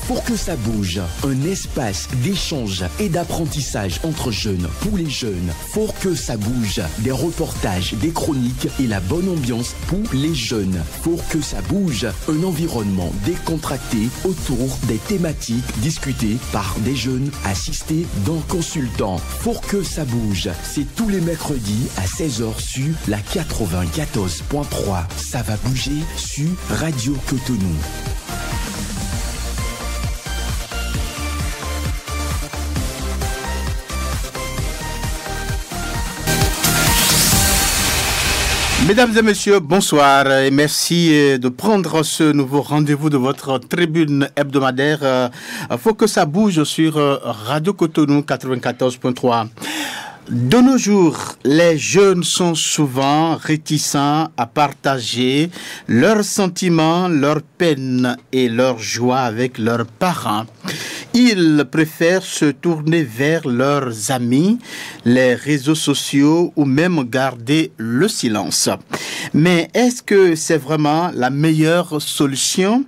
Pour que ça bouge, un espace d'échange et d'apprentissage entre jeunes, pour les jeunes. Pour que ça bouge, des reportages, des chroniques et la bonne ambiance pour les jeunes. Pour que ça bouge, un environnement décontracté autour des thématiques discutées par des jeunes assistés d'un consultant. Pour que ça bouge, c'est tous les mercredis à 16h sur la 94.3. Ça va bouger sur Radio Cotonou. Mesdames et messieurs, bonsoir et merci de prendre ce nouveau rendez-vous de votre tribune hebdomadaire. Faut que ça bouge sur Radio Cotonou 94.3. De nos jours, les jeunes sont souvent réticents à partager leurs sentiments, leurs peines et leurs joies avec leurs parents. Ils préfèrent se tourner vers leurs amis, les réseaux sociaux ou même garder le silence. Mais est-ce que c'est vraiment la meilleure solution ?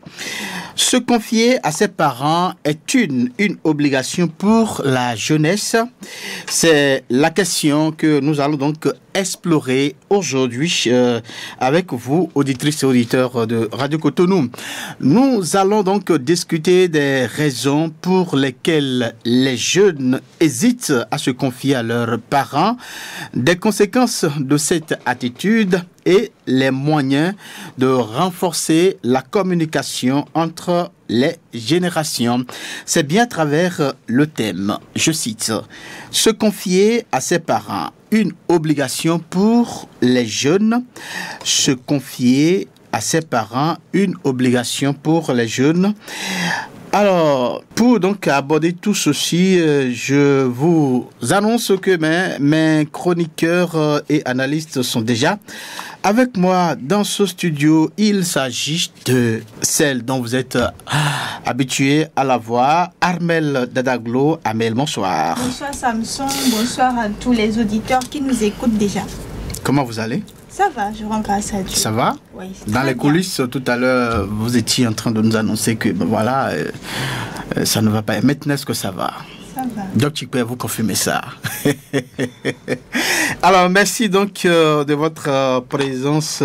Se confier à ses parents est une obligation pour la jeunesse. C'est la question que nous allons donc explorer aujourd'hui avec vous, auditrices et auditeurs de Radio Cotonou. Nous allons donc discuter des raisons pour lesquelles les jeunes hésitent à se confier à leurs parents, des conséquences de cette attitude et les moyens de renforcer la communication entre les générations. C'est bien à travers le thème, je cite, « Se confier à ses parents, une obligation pour les jeunes. Se confier à ses parents, une obligation pour les jeunes. » Alors, pour donc aborder tout ceci, je vous annonce que mes chroniqueurs et analystes sont déjà avec moi dans ce studio. Il s'agit de celle dont vous êtes habitué à la voir, Armelle Dadaglo. Armelle, bonsoir. Bonsoir Samson, bonsoir à tous les auditeurs qui nous écoutent déjà. Comment vous allez ? Ça va, je rends grâce à Dieu. Ça va ? Oui. Dans les coulisses, tout à l'heure, vous étiez en train de nous annoncer que voilà, ça ne va pas. Maintenant, est-ce que ça va ? Ça va. Donc, tu peux vous confirmer ça. Alors, merci donc de votre présence.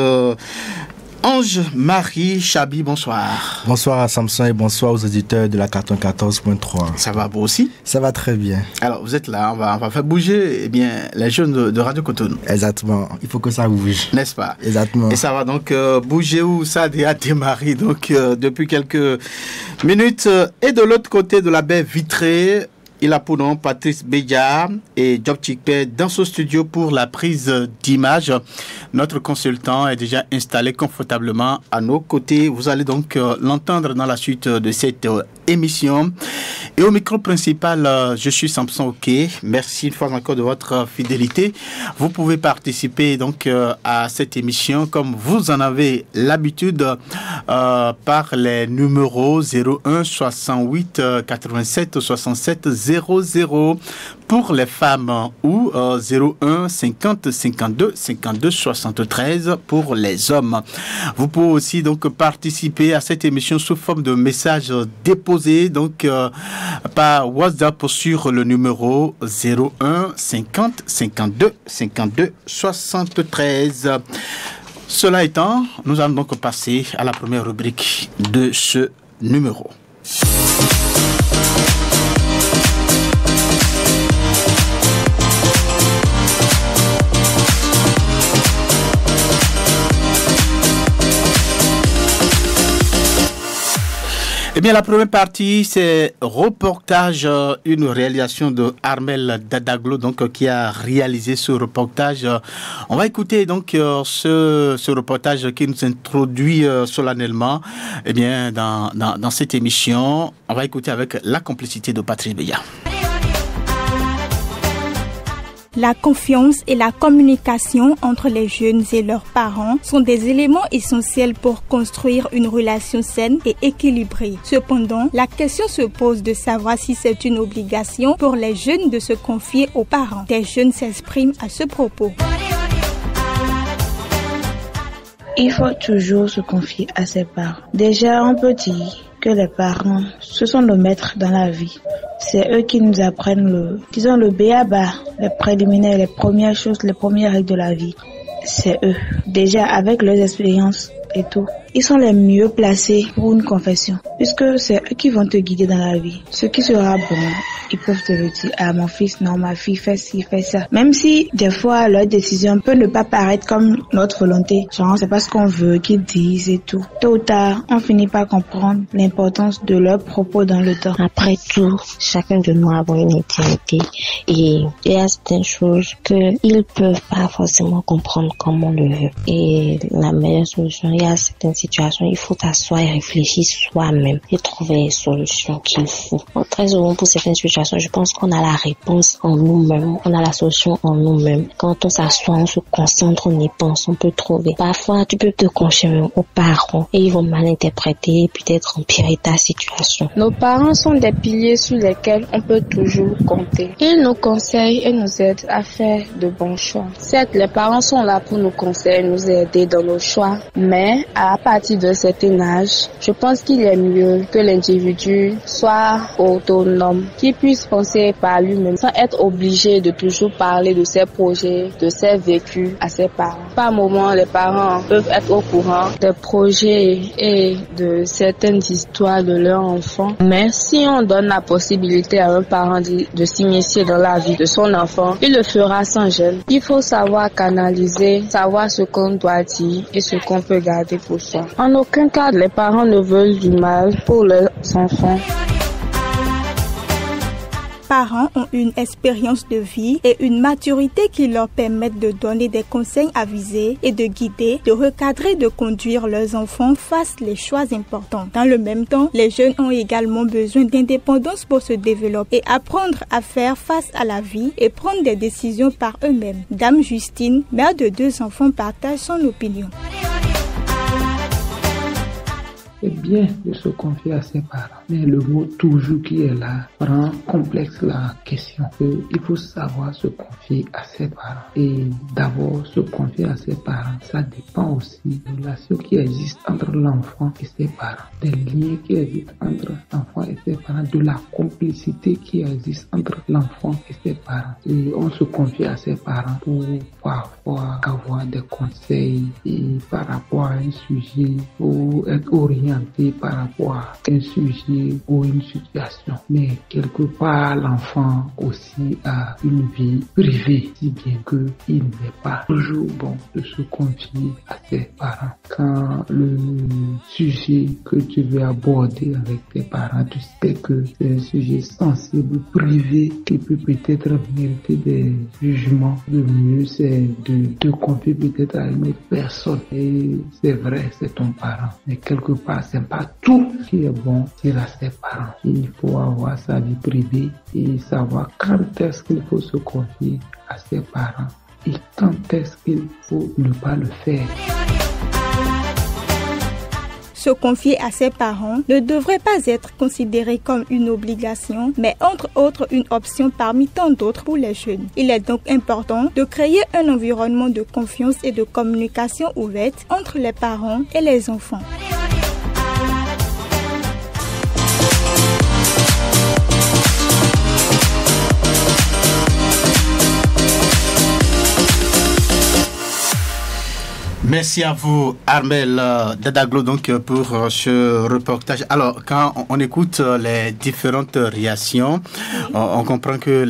Ange-Marie Chabi, bonsoir. Bonsoir à Samson et bonsoir aux auditeurs de la 94.3. Ça va vous aussi? Ça va très bien. Alors, vous êtes là, on va faire bouger les jeunes de Radio Cotonou. Exactement, il faut que ça bouge. N'est-ce pas? Exactement. Et ça va donc bouger où ça a déjà démarré donc, depuis quelques minutes. Et de l'autre côté de la baie vitrée, il a pour nom Patrice Béja et Job Chikpe dans ce studio pour la prise d'image. Notre consultant est déjà installé confortablement à nos côtés. Vous allez donc l'entendre dans la suite de cette émission. Et au micro principal, je suis Samson Oké. Merci une fois encore de votre fidélité. Vous pouvez participer donc à cette émission comme vous en avez l'habitude par les numéros 01 68 87 67 00 pour les femmes ou 01 50 52 52 73 pour les hommes. Vous pouvez aussi donc participer à cette émission sous forme de messages déposés donc par WhatsApp sur le numéro 01 50 52 52 73. Cela étant, nous allons donc passer à la première rubrique de ce numéro. Eh bien, la première partie, c'est reportage, une réalisation de Armelle Dadaglo, donc qui a réalisé ce reportage. On va écouter donc ce reportage qui nous introduit solennellement, eh bien, dans cette émission. On va écouter avec la complicité de Patrice Béja. La confiance et la communication entre les jeunes et leurs parents sont des éléments essentiels pour construire une relation saine et équilibrée. Cependant, la question se pose de savoir si c'est une obligation pour les jeunes de se confier aux parents. Des jeunes s'expriment à ce propos. Il faut toujours se confier à ses parents. Déjà, on peut dire que les parents, ce sont nos maîtres dans la vie. C'est eux qui nous apprennent le b.a.-ba, les préliminaires, les premières choses, les premières règles de la vie. C'est eux. Déjà, avec leurs expériences et tout, ils sont les mieux placés pour une confession, puisque c'est eux qui vont te guider dans la vie. Ce qui sera bon, ils peuvent te le dire. Ah, mon fils, non, ma fille, fais ci, fais ça. Même si, des fois, leur décision peut ne pas paraître comme notre volonté. Genre, c'est pas ce qu'on veut qu'ils disent et tout. Tôt ou tard, on finit par comprendre l'importance de leurs propos dans le temps. Après tout, chacun de nous a une intimité et il y a certaines choses qu'ils peuvent pas forcément comprendre comme on le veut. Et la meilleure solution, il y a certaines situations, il faut s'asseoir et réfléchir soi-même et trouver les solutions qu'il faut. Bon, très souvent, pour certaines situations, je pense qu'on a la réponse en nous-mêmes, on a la solution en nous-mêmes. Quand on s'assoit, on se concentre, on y pense, on peut trouver. Parfois, tu peux te confier aux parents et ils vont mal interpréter et peut-être empirer ta situation. Nos parents sont des piliers sur lesquels on peut toujours compter. Ils nous conseillent et nous aident à faire de bons choix. Certes, les parents sont là pour nous conseiller, nous aider dans nos choix, mais à partir d'un certain âge, je pense qu'il est mieux que l'individu soit autonome, qu'il puisse penser par lui-même sans être obligé de toujours parler de ses projets, de ses vécus à ses parents. Par moments, les parents peuvent être au courant des projets et de certaines histoires de leur enfant, mais si on donne la possibilité à un parent de s'initier dans la vie de son enfant, il le fera sans gêne. Il faut savoir canaliser, savoir ce qu'on doit dire et ce qu'on peut garder pour soi. En aucun cas, les parents ne veulent du mal pour leurs enfants. Parents ont une expérience de vie et une maturité qui leur permettent de donner des conseils avisés et de guider, de recadrer, de conduire leurs enfants face les choix importants. Dans le même temps, les jeunes ont également besoin d'indépendance pour se développer et apprendre à faire face à la vie et prendre des décisions par eux-mêmes. Dame Justine, mère de 2 enfants, partage son opinion. C'est bien de se confier à ses parents, mais le mot toujours qui est là rend complexe la question. Il faut savoir se confier à ses parents. Et d'abord, se confier à ses parents, ça dépend aussi de la relation qui existe entre l'enfant et ses parents, des liens qui existent entre l'enfant et ses parents, de la complicité qui existe entre l'enfant et ses parents. Et on se confie à ses parents pour parfois avoir des conseils et par rapport à un sujet ou être orienté par rapport à un sujet ou une situation. Mais quelque part, l'enfant aussi a une vie privée, si bien qu'il n'est pas toujours bon de se confier à ses parents. Quand le sujet que tu veux aborder avec tes parents, tu sais que c'est un sujet sensible, privé, qui peut peut-être mériter des jugements. Le mieux, c'est de te confier peut-être à une autre personne. Et c'est vrai, c'est ton parent. Mais quelque part, c'est pas tout qui est bon dire à ses parents. Il faut avoir sa vie privée et savoir quand est-ce qu'il faut se confier à ses parents et quand est-ce qu'il faut ne pas le faire. Se confier à ses parents ne devrait pas être considéré comme une obligation, mais entre autres une option parmi tant d'autres pour les jeunes. Il est donc important de créer un environnement de confiance et de communication ouverte entre les parents et les enfants. Merci à vous, Armel Dadaglo, donc, pour ce reportage. Alors, quand on écoute les différentes réactions, on comprend que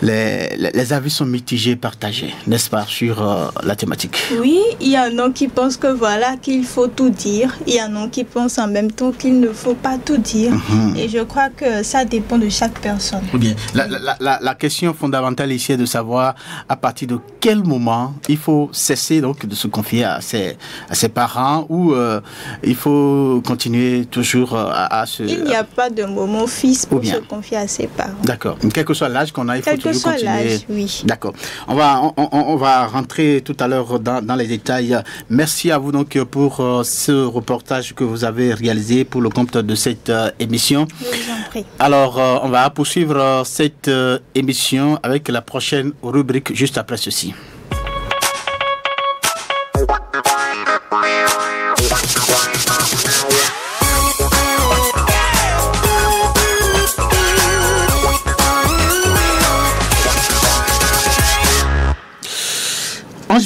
les avis sont mitigés, partagés, n'est-ce pas, sur la thématique. Oui, il y en a qui pensent que voilà, qu'il faut tout dire. Il y en a qui pensent en même temps qu'il ne faut pas tout dire. Et je crois que ça dépend de chaque personne. Bien. La question fondamentale ici est de savoir à partir de quel moment il faut cesser donc de se confier à ses parents ou il faut continuer toujours à se... Il n'y a pas de moment fixe pour se confier à ses parents. D'accord. Quel que soit l'âge qu'on a, il faut toujours continuer. Quel que soit l'âge, oui. D'accord. On va rentrer tout à l'heure dans les détails. Merci à vous donc pour ce reportage que vous avez réalisé pour le compte de cette émission. Je vous en prie. Alors, on va poursuivre cette émission avec la prochaine rubrique juste après ceci.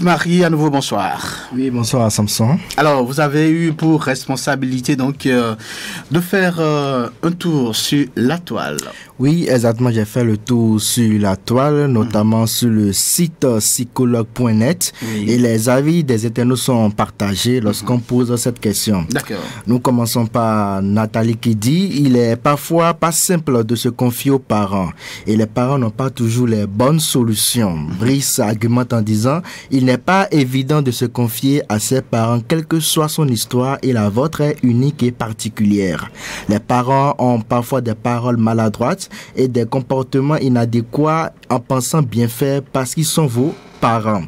Ange-Marie, à nouveau, bonsoir. Oui, bonsoir à Samson. Alors, vous avez eu pour responsabilité donc de faire un tour sur la toile. Oui, exactement. J'ai fait le tour sur la toile, notamment sur le site psychologue.net. Oui. Et les avis des internautes sont partagés lorsqu'on pose cette question. D'accord. Nous commençons par Nathalie qui dit « Il est parfois pas simple de se confier aux parents. Et les parents n'ont pas toujours les bonnes solutions. » Brice argumente en disant « Il n'est pas évident de se confier à ses parents, quelle que soit son histoire, et la vôtre est unique et particulière. Les parents ont parfois des paroles maladroites et des comportements inadéquats en pensant bien faire parce qu'ils sont vos parents. »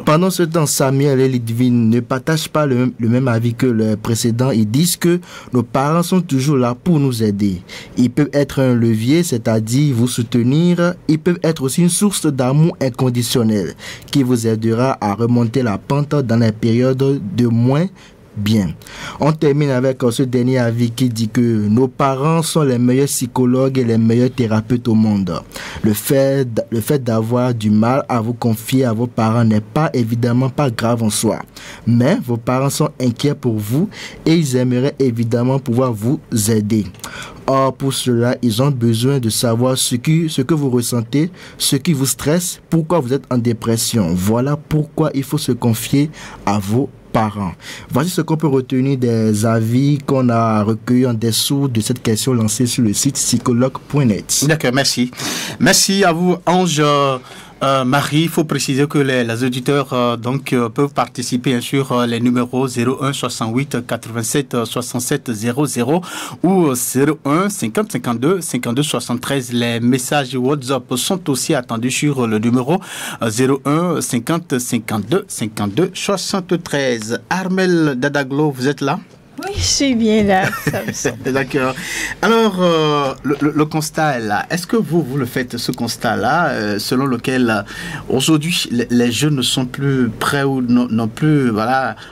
Pendant ce temps, Samuel et Lidvine ne partagent pas le même avis que le précédent. Ils disent que nos parents sont toujours là pour nous aider. Ils peuvent être un levier, c'est-à-dire vous soutenir. Ils peuvent être aussi une source d'amour inconditionnel qui vous aidera à remonter la pente dans les périodes de moins bien. On termine avec ce dernier avis qui dit que nos parents sont les meilleurs psychologues et les meilleurs thérapeutes au monde. Le fait d'avoir du mal à vous confier à vos parents n'est pas évidemment pas grave en soi. Mais vos parents sont inquiets pour vous et ils aimeraient évidemment pouvoir vous aider. Or, pour cela, ils ont besoin de savoir ce que vous ressentez, ce qui vous stresse, pourquoi vous êtes en dépression. Voilà pourquoi il faut se confier à vos parents. Voici ce qu'on peut retenir des avis qu'on a recueillis en dessous de cette question lancée sur le site psychologue.net. D'accord, merci. Merci à vous, Ange. Marie, il faut préciser que les auditeurs peuvent participer bien sûr les numéros 01 68 87 67 00 ou 01 50 52 52 73. Les messages WhatsApp sont aussi attendus sur le numéro 01 50 52 52 73. Armel Dadaglo, vous êtes là? Oui, je suis bien là. D'accord. Alors, le constat est là. Est-ce que vous le faites, ce constat-là, selon lequel aujourd'hui les jeunes ne sont plus prêts ou n'ont plus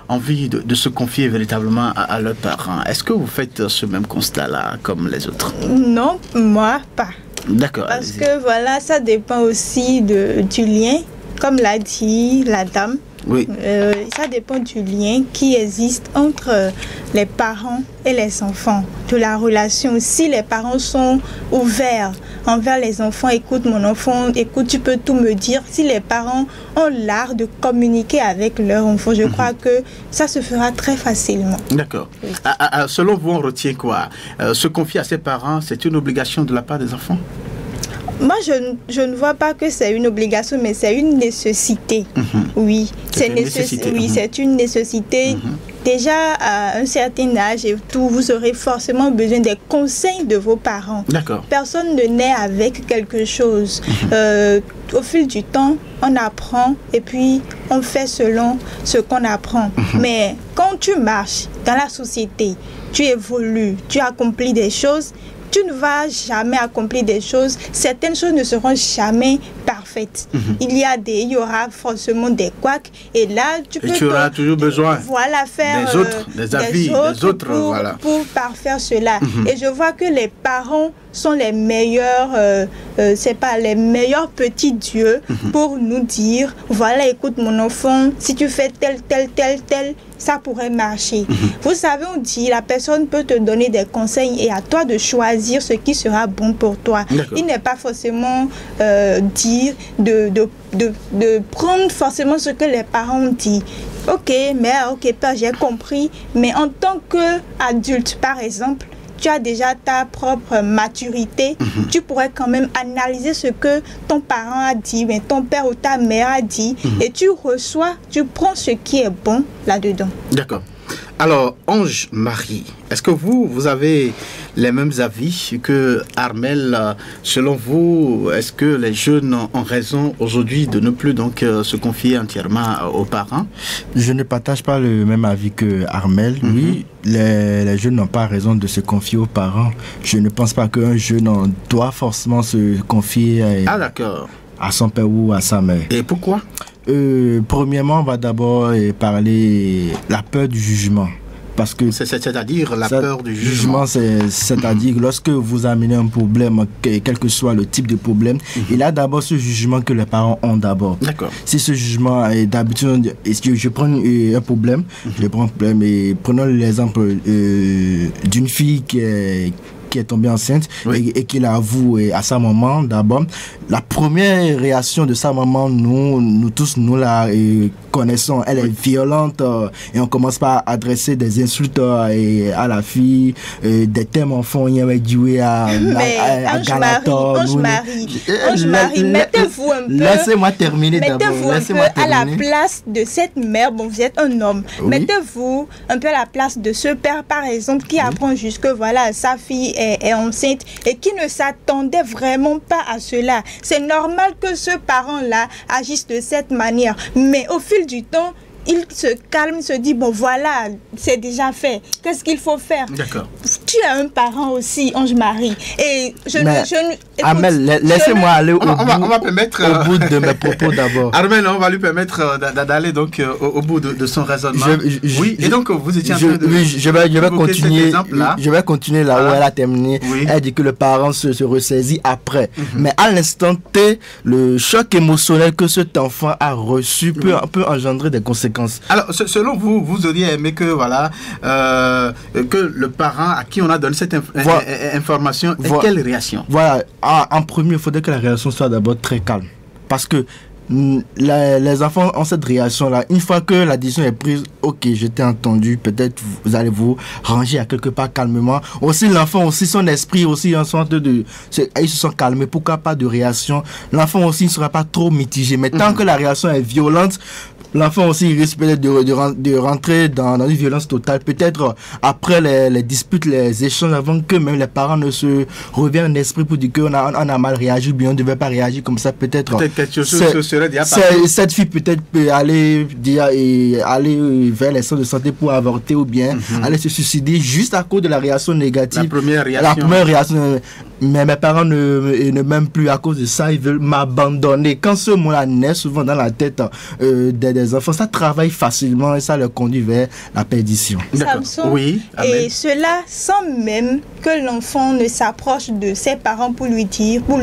envie de se confier véritablement à leurs parents? Est-ce que vous faites ce même constat-là comme les autres? Non, moi, pas. D'accord. Parce que ça dépend aussi du lien, comme l'a dit la dame. Oui. Ça dépend du lien qui existe entre les parents et les enfants, de la relation. Si les parents sont ouverts envers les enfants, écoute mon enfant, écoute, tu peux tout me dire. Si les parents ont l'art de communiquer avec leur enfant, je crois que ça se fera très facilement. D'accord. Oui. Selon vous, on retient quoi? Se confier à ses parents, c'est une obligation de la part des enfants? Moi, je ne vois pas que c'est une obligation, mais c'est une nécessité. Oui, c'est une nécessité. Oui, c'est une nécessité. Déjà, à un certain âge et tout, vous aurez forcément besoin des conseils de vos parents. D'accord. Personne ne naît avec quelque chose. Au fil du temps, on apprend et puis on fait selon ce qu'on apprend. Mais quand tu marches dans la société, tu évolues, tu accomplis des choses, tu ne vas jamais accomplir des choses. Certaines choses ne seront jamais parfaites. Il y aura forcément des couacs. Et là, tu auras toujours besoin faire des avis des autres pour parfaire cela. Et je vois que les parents sont les meilleurs, les meilleurs petits dieux pour nous dire, voilà, écoute mon enfant, si tu fais tel, ça pourrait marcher. Vous savez, on dit, la personne peut te donner des conseils et à toi de choisir ce qui sera bon pour toi. Il n'est pas forcément dire de prendre forcément ce que les parents ont dit. Ok, mère, ok, père, j'ai compris. Mais en tant qu'adulte, par exemple, tu as déjà ta propre maturité, tu pourrais quand même analyser ce que ton parent a dit, mais ton père ou ta mère a dit, et tu prends ce qui est bon là-dedans. D'accord. Alors, Ange-Marie, est-ce que vous avez les mêmes avis que Armel? Selon vous, est-ce que les jeunes ont raison aujourd'hui de ne plus se confier entièrement aux parents? Je ne partage pas le même avis que Armel. Oui, les jeunes n'ont pas raison de se confier aux parents. Je ne pense pas qu'un jeune doit forcément se confier à son père ou à sa mère. Et pourquoi? Premièrement, on va d'abord parler la peur du jugement. parce que c'est-à-dire la peur du jugement. C'est-à-dire lorsque vous amenez un problème, quel que soit le type de problème, il y a d'abord ce jugement que les parents ont d'abord. D'accord. Si ce jugement est d'habitude, est-ce que je prends un problème, et prenons l'exemple d'une fille qui est tombée enceinte et qui l'avoue à sa maman d'abord. La première réaction de sa maman, nous tous, nous la connaissons. Elle est violente et on commence par adresser des insultes à la fille, des thèmes enfants, il y avait joué à Galator. Ange-Marie, mettez-vous un peu. Laissez-moi terminer d'abord. Mettez-vous un peu à la place de cette mère. Bon, vous êtes un homme. Mettez-vous un peu à la place de ce père, par exemple, qui apprend juste que voilà, sa fille est enceinte et qui ne s'attendait vraiment pas à cela. C'est normal que ce parent-là agisse de cette manière. Mais au fil du temps, il se calme, il se dit, bon voilà, c'est déjà fait. Qu'est-ce qu'il faut faire? D'accord. Tu es un parent aussi, Ange-Marie. Et Amel, laissez-moi aller au bout de mes propos d'abord. Armel, on va lui permettre d'aller donc au bout de son raisonnement. Et donc vous étiez en train de... Oui, je vais continuer là où elle a terminé. Oui. Elle dit que le parent se ressaisit après. Mais à l'instant T, le choc émotionnel que cet enfant a reçu peut engendrer des conséquences. Alors, selon vous, vous auriez aimé que que le parent à qui on a donné cette information ait quelle réaction? Voilà, en premier, il faudrait que la réaction soit d'abord très calme. Parce que les enfants ont cette réaction-là. Une fois que la décision est prise, ok, je t'ai entendu, peut-être vous allez vous ranger à quelque part calmement. Aussi, l'enfant, aussi son esprit, aussi en sorte ils se sont calmés. Pourquoi pas de réaction? L'enfant aussi ne sera pas trop mitigé. Mais tant que la réaction est violente, l'enfant aussi risque peut-être de rentrer dans une violence totale. Peut-être après les disputes, les échanges, avant que même les parents ne se reviennent l'esprit pour dire qu'on a mal réagi, bien on ne devait pas réagir comme ça. Peut-être quelque chose serait déjà passé. Cette fille peut-être peut aller vers les centres de santé pour avorter ou bien aller se suicider juste à cause de la réaction négative. La première réaction. Mais mes parents ne m'aiment plus à cause de ça, ils veulent m'abandonner. Quand ce mot-là naît souvent dans la tête des enfants, ça travaille facilement et ça leur conduit vers la perdition. Samson, oui, et cela sans même que l'enfant ne s'approche de ses parents pour lui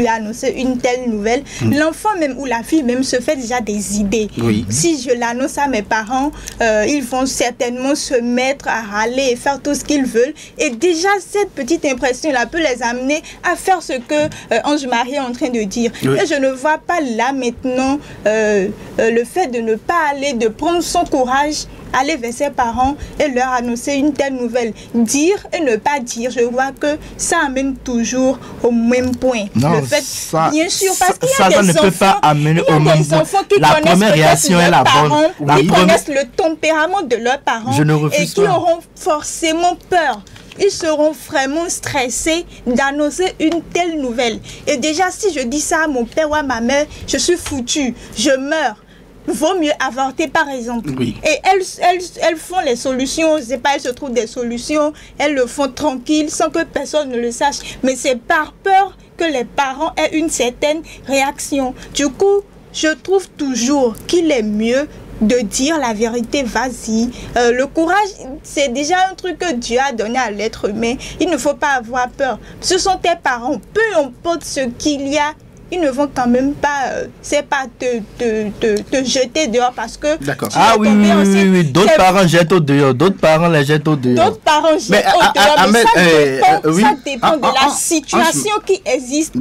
annoncer une telle nouvelle. L'enfant même ou la fille même se fait déjà des idées. Oui. Si je l'annonce à mes parents, ils vont certainement se mettre à râler et faire tout ce qu'ils veulent. Et déjà, cette petite impression-là peut les amener à faire ce que Ange-Marie est en train de dire. Oui. Et je ne vois pas là maintenant le fait de ne pas aller, de prendre son courage, aller vers ses parents et leur annoncer une telle nouvelle. Dire et ne pas dire, je vois que ça amène toujours au même point. Non, le fait, ça, bien sûr, parce qu'il y a des enfants, ne peut pas amener au même point. La première réaction est la bonne. Qui connaissent le tempérament de leurs parents et qui auront forcément peur. Ils seront vraiment stressés d'annoncer une telle nouvelle. Et déjà, si je dis ça à mon père ou à ma mère, je suis foutu, je meurs. Vaut mieux avorter, par exemple. Oui. Et elles font les solutions, je sais pas, elles se trouvent des solutions, elles le font tranquille, sans que personne ne le sache. Mais c'est par peur que les parents aient une certaine réaction. Du coup, je trouve toujours qu'il est mieux de dire la vérité, vas-y. Le courage, c'est déjà un truc que Dieu a donné à l'être humain. Il ne faut pas avoir peur. Ce sont tes parents. Peu importe ce qu'il y a, ils ne vont quand même pas, te jeter dehors parce que... D'accord. Oui. D'autres parents jettent au dehors. D'autres parents les jettent au dehors. D'autres parents jettent au dehors. Mais ça dépend de la situation qui existe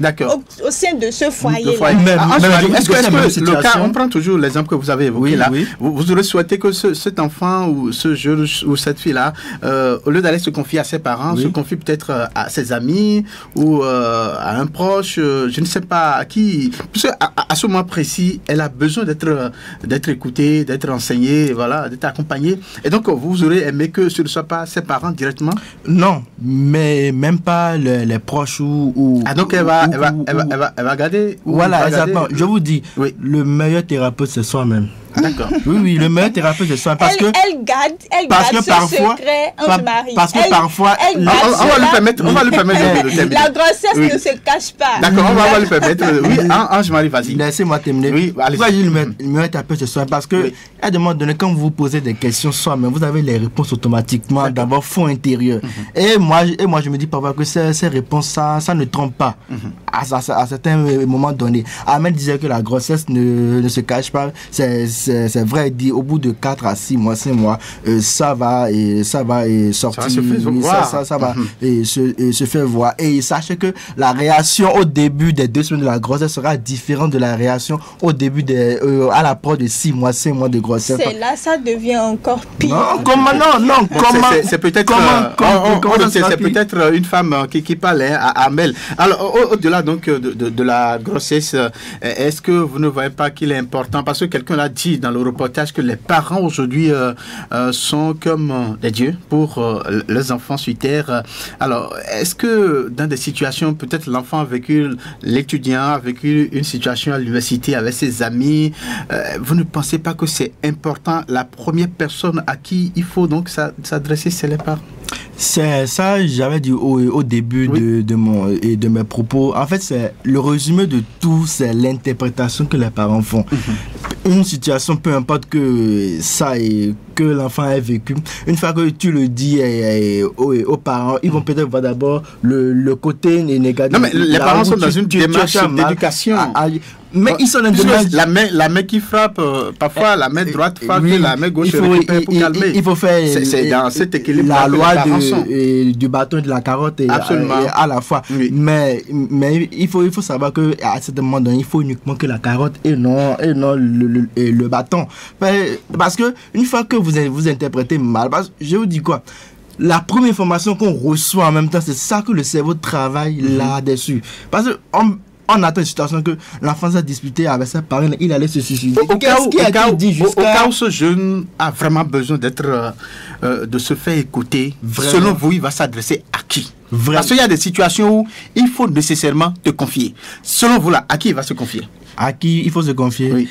au sein de ce foyer-là. Est-ce que le cas, on prend toujours l'exemple que vous avez évoqué là, vous aurez souhaité que cet enfant ou ce jeune ou cette fille-là, au lieu d'aller se confier à ses parents, se confie peut-être à ses amis ou à un proche, je ne sais pas à qui, parce qu'à ce moment précis, elle a besoin d'être écoutée, d'être enseignée, voilà, d'être accompagnée. Et donc, vous aurez aimé que ce ne soit pas ses parents directement? Non, mais même pas les proches ou donc elle va garder. Voilà, exactement. Je vous dis, le meilleur thérapeute, c'est soi-même. D'accord. Oui, le meilleur thérapeute de soi. Parce que elle garde ce secret, Ange-Marie. Parce que parfois, on va lui permettre de terminer. La grossesse ne se cache pas. D'accord, on va lui permettre. Oui, Ange-Marie, vas-y. Laissez-moi terminer. Oui, allez. Pourquoi le meilleur thérapeute de soi? Parce que à un moment donné, quand vous vous posez des questions soi-même, vous avez les réponses automatiquement dans votre fond intérieur. Et moi, je me dis parfois que ces réponses, ça ne trompe pas à certains moments donnés. Ahmed disait que la grossesse ne se cache pas. C'est vrai, il dit au bout de 4 à 6 mois, 5 mois, ça va sortir. Ça va se faire voir. Et sachez que la réaction au début des 2 semaines de la grossesse sera différente de la réaction au début à l'approche de 6 mois, 5 mois de grossesse. C'est là, ça devient encore pire. Non, comment non, comment c'est peut-être c'est peut-être une femme qui parle à Amel. Alors au-delà donc de la grossesse, est-ce que vous ne voyez pas qu'il est important, parce que quelqu'un l'a dit dans le reportage, que les parents aujourd'hui sont comme des dieux pour leurs enfants sur terre. Alors est-ce que dans des situations, peut-être l'enfant a vécu, l'étudiant a vécu une situation à l'université avec ses amis, vous ne pensez pas que c'est important, la première personne à qui il faut donc s'adresser, c'est les parents? C'est ça, j'avais dit au début de mes propos. En fait, c'est le résumé de tout, c'est l'interprétation que les parents font. Une situation, peu importe que ça et que l'enfant ait vécu, une fois que tu le dis aux parents, ils vont peut-être voir d'abord le côté négatif. Non, mais les parents sont dans une démarche d'éducation. Mais ils sont dans une démarche. La main qui frappe, parfois la main droite frappe, la main gauche récupère pour calmer. Il faut faire c'est dans cet équilibre la loi du bâton et de la carotte à la fois. Oui. Mais il faut savoir que à ce moment donné, il faut uniquement que la carotte et non le bâton. Parce que une fois que vous interprétez mal, je vous dis quoi? La première information qu'on reçoit en même temps, c'est ça que le cerveau travaille là-dessus. Parce que on attend une situation que l'enfant s'est disputé avec ses parents, il allait se suicider. Au cas où ce jeune a vraiment besoin de se faire écouter, vraiment. Selon vous, il va s'adresser à qui? Vraiment. Parce qu'il y a des situations où il faut nécessairement te confier. Selon vous, là, à qui il va se confier? À qui il faut se confier? Oui.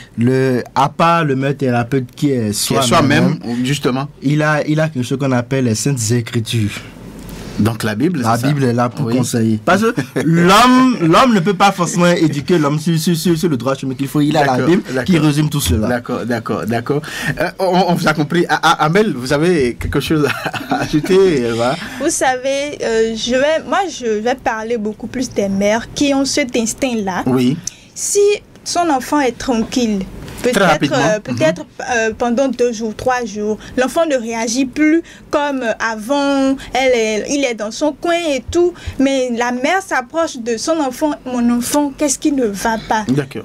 À part le meilleur thérapeute qui est soi-même, justement. Il a quelque chose qu'on appelle les Saintes Écritures. Donc la Bible est là pour conseiller. Parce que l'homme ne peut pas forcément éduquer l'homme sur le droit chemin qu'il faut. Il a la Bible qui résume tout cela. D'accord. On vous a compris. Amel, vous avez quelque chose à ajouter? Vous savez, je vais parler beaucoup plus des mères qui ont cet instinct-là. Oui. Si son enfant est tranquille, peut-être pendant 2 jours, 3 jours, l'enfant ne réagit plus comme avant, il est dans son coin et tout, mais la mère s'approche de son enfant. Mon enfant, qu'est-ce qui ne va pas?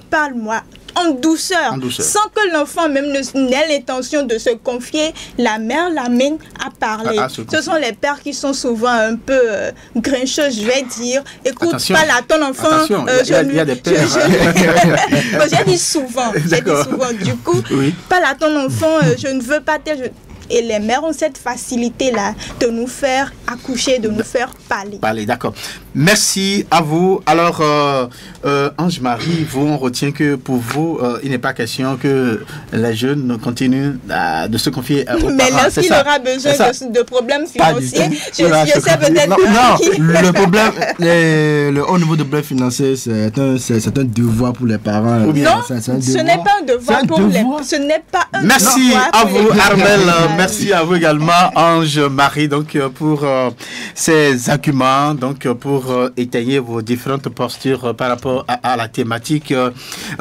Parle-moi. En douceur, sans que l'enfant même n'ait l'intention de se confier, la mère l'amène à parler. Ce sont les pères qui sont souvent un peu grincheux, je vais dire. Écoute, parle à ton enfant. Il y a des pères. J'ai dit souvent. Du coup, parle à ton enfant, je ne veux pas Et les mères ont cette facilité-là de nous faire accoucher, de nous faire parler. D'accord. Merci à vous. Alors, Ange-Marie, on retient que pour vous, il n'est pas question que les jeunes continuent de se confier aux parents. Mais lorsqu'il aura besoin de problèmes financiers, je sais peut-être le problème, le haut niveau de problème financier, c'est un devoir pour les parents. Non, ce n'est pas un devoir pour les parents. Ce n'est pas un devoir. Merci à vous, Armel. Merci à vous également, Ange-Marie, donc pour ces arguments, donc pour étayer vos différentes postures par rapport à la thématique.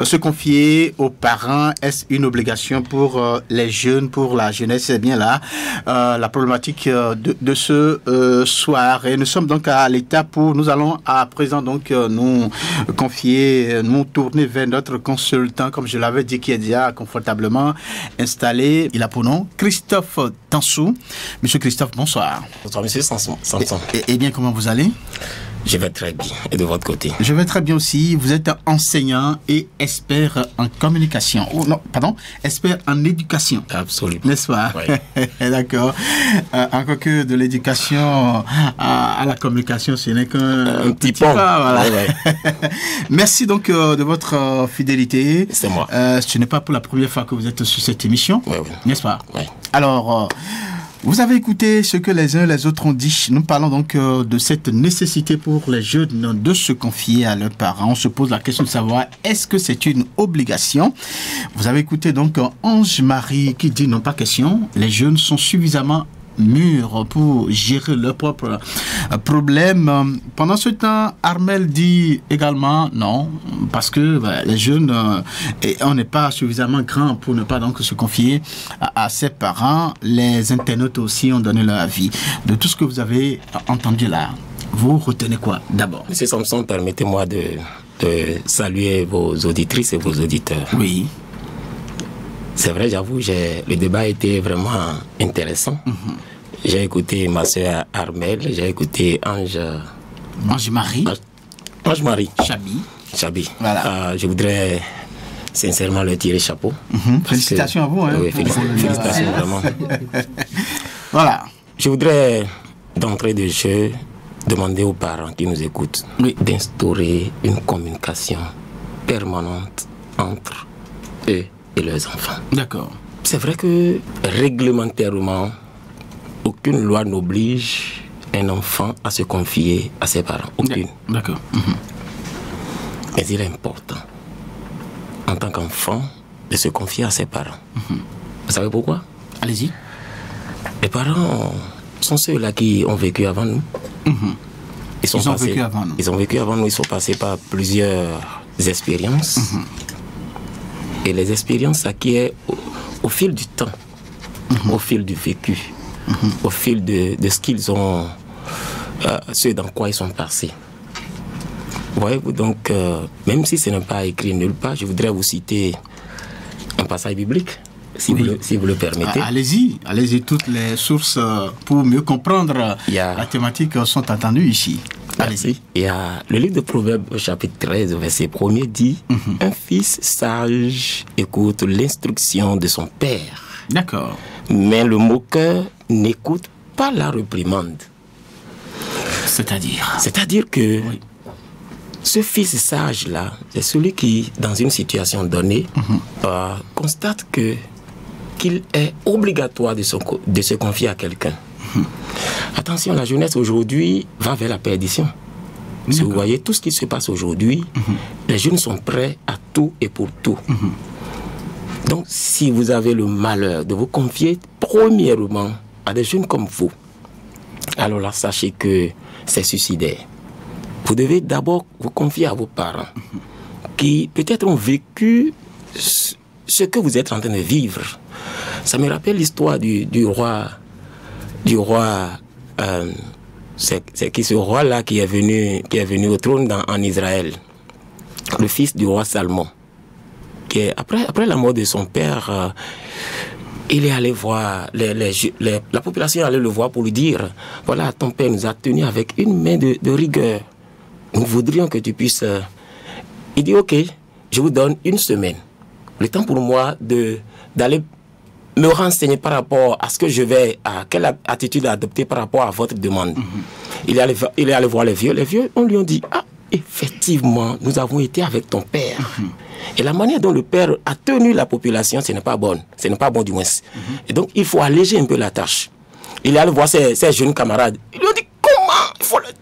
Se confier aux parents, est-ce une obligation pour les jeunes, pour la jeunesse? C'est bien là la problématique de ce soir. Et nous sommes donc à l'étape où nous allons à présent donc nous confier, nous tourner vers notre consultant, comme je l'avais dit, qui est déjà confortablement installé. Il a pour nom Christophe Tansou. Monsieur Christophe, bonsoir. Bonsoir, monsieur Sanson. Et bien, comment vous allez? Je vais très bien. Et de votre côté? Je vais très bien aussi. Vous êtes enseignant et expert en communication. Oh non, pardon, expert en éducation. Absolument. N'est-ce pas? Oui. D'accord. Encore que de l'éducation à la communication, ce n'est qu'un petit pas. Voilà. Oui. Merci donc de votre fidélité. C'est moi. Ce n'est pas pour la première fois que vous êtes sur cette émission. Oui, oui. N'est-ce pas? Oui. Alors, vous avez écouté ce que les uns et les autres ont dit. Nous parlons donc de cette nécessité pour les jeunes de se confier à leurs parents. On se pose la question de savoir, est-ce que c'est une obligation? Vous avez écouté donc Ange-Marie qui dit non, pas question. Les jeunes sont suffisamment mûrs pour gérer leurs propres problèmes. Pendant ce temps, Armel dit également non, parce que les jeunes, on n'est pas suffisamment grand pour ne pas donc se confier à ses parents. Les internautes aussi ont donné leur avis. De tout ce que vous avez entendu là, vous retenez quoi d'abord? Monsieur Samson, permettez-moi de saluer vos auditrices et vos auditeurs. Oui. C'est vrai, j'avoue, le débat était vraiment intéressant. J'ai écouté ma soeur Armel, j'ai écouté Ange-Marie. Ange-Marie. Chabi. Voilà. Je voudrais sincèrement leur tirer chapeau. Félicitations à vous. Hein, oui, félicitations vraiment. Voilà. Je voudrais, d'entrée de jeu, demander aux parents qui nous écoutent d'instaurer une communication permanente entre eux et leurs enfants. D'accord. C'est vrai que réglementairement, aucune loi n'oblige un enfant à se confier à ses parents. Aucune. D'accord. Mais il est important, en tant qu'enfant, de se confier à ses parents. Vous savez pourquoi? Allez-y. Les parents sont ceux-là qui ont vécu avant nous. Ils ont vécu avant nous. Ils ont vécu avant nous. Ils sont passés par plusieurs expériences. Et les expériences s'acquièrent au fil du temps, au fil du vécu, au fil de ce qu'ils ont, ce dans quoi ils sont passés. Voyez-vous, donc, même si ce n'est pas écrit nulle part, je voudrais vous citer un passage biblique, si vous le permettez. Allez-y, toutes les sources pour mieux comprendre la thématique sont entendues ici. Allez-y. Il y a le livre de Proverbes, chapitre 13, verset 1er, dit un fils sage écoute l'instruction de son père. D'accord. Mais le moqueur n'écoute pas la réprimande. C'est-à-dire que ce fils sage-là, c'est celui qui, dans une situation donnée, constate qu'il est obligatoire de se confier à quelqu'un. Attention, la jeunesse aujourd'hui va vers la perdition. Si vous voyez tout ce qui se passe aujourd'hui, les jeunes sont prêts à tout et pour tout. Donc, si vous avez le malheur de vous confier premièrement à des jeunes comme vous, alors là, sachez que c'est suicidaire. Vous devez d'abord vous confier à vos parents qui peut-être ont vécu ce que vous êtes en train de vivre. Ça me rappelle l'histoire du roi, c'est qui ce roi-là qui est venu au trône en Israël, le fils du roi Salomon, qui est, après la mort de son père, il est allé voir, la population est allée le voir pour lui dire, voilà, ton père nous a tenus avec une main de rigueur. Nous voudrions que tu puisses... Il dit, ok, je vous donne une semaine. Le temps pour moi d'aller me renseigner par rapport à ce que je vais, à quelle attitude adopter par rapport à votre demande. Il est allé voir les vieux. Les vieux, on lui a dit, ah, effectivement, nous avons été avec ton père. Et la manière dont le père a tenu la population, ce n'est pas bon. Ce n'est pas bon du moins. Et donc, il faut alléger un peu la tâche. Il est allé voir ses jeunes camarades. Il lui a dit, comment? Il faut le dire.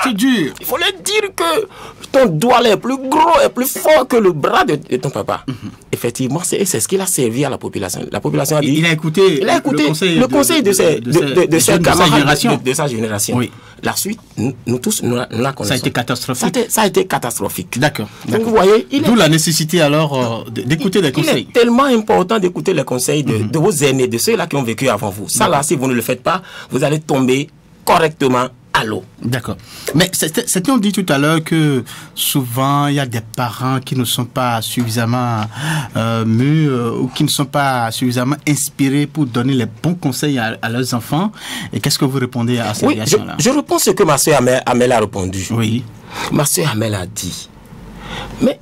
C'est dur. Il faut leur dire que ton doigt est plus gros et plus fort que le bras de ton papa. Effectivement, c'est ce qu'il a servi à la population. La population a dit... Il a écouté le conseil de ses camarades de sa génération. Oui. La suite, nous tous, nous la connaissons. Ça a été catastrophique. Ça a été catastrophique. D'accord. Donc vous voyez... D'où la nécessité alors d'écouter les conseils. Il est tellement important d'écouter les conseils de vos aînés, de ceux-là qui ont vécu avant vous. Ça là, si vous ne le faites pas, vous allez tomber correctement à l'eau. D'accord. Mais c'était on dit tout à l'heure que souvent il y a des parents qui ne sont pas suffisamment mûrs ou qui ne sont pas suffisamment inspirés pour donner les bons conseils à leurs enfants. Et qu'est-ce que vous répondez à ces réactions-là? Je réponds ce que ma soeur Amel a répondu. Oui. Ma soeur Amel a dit, mais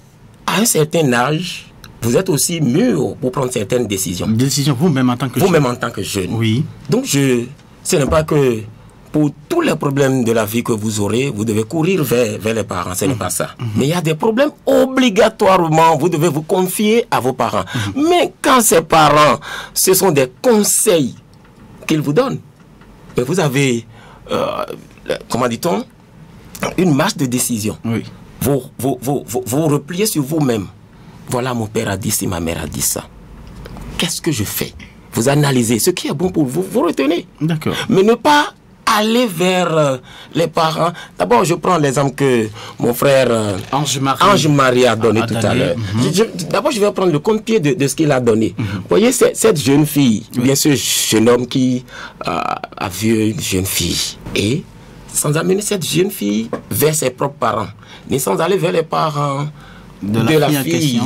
à un certain âge, vous êtes aussi mûr pour prendre certaines décisions. Décisions vous-même en tant que jeune. Vous-même en tant que jeune. Oui. Donc ce n'est pas que pour tous les problèmes de la vie que vous aurez, vous devez courir vers les parents. Ce n'est pas ça. Mais il y a des problèmes, obligatoirement, vous devez vous confier à vos parents. Mais quand ces parents, ce sont des conseils qu'ils vous donnent, mais vous avez, comment dit-on, une marge de décision. Oui. Vous repliez sur vous-même. Voilà, mon père a dit ci, ma mère a dit ça. Qu'est-ce que je fais? Vous analysez ce qui est bon pour vous, vous retenez. D'accord. Mais ne pas aller vers les parents. D'abord, je prends l'exemple que mon frère Ange-Marie a donné tout à l'heure. D'abord, je vais prendre le contre-pied de ce qu'il a donné. Vous voyez, cette jeune fille, bien sûr, jeune homme qui a vu une jeune fille. Et sans amener cette jeune fille vers ses propres parents, ni sans aller vers les parents de la fille.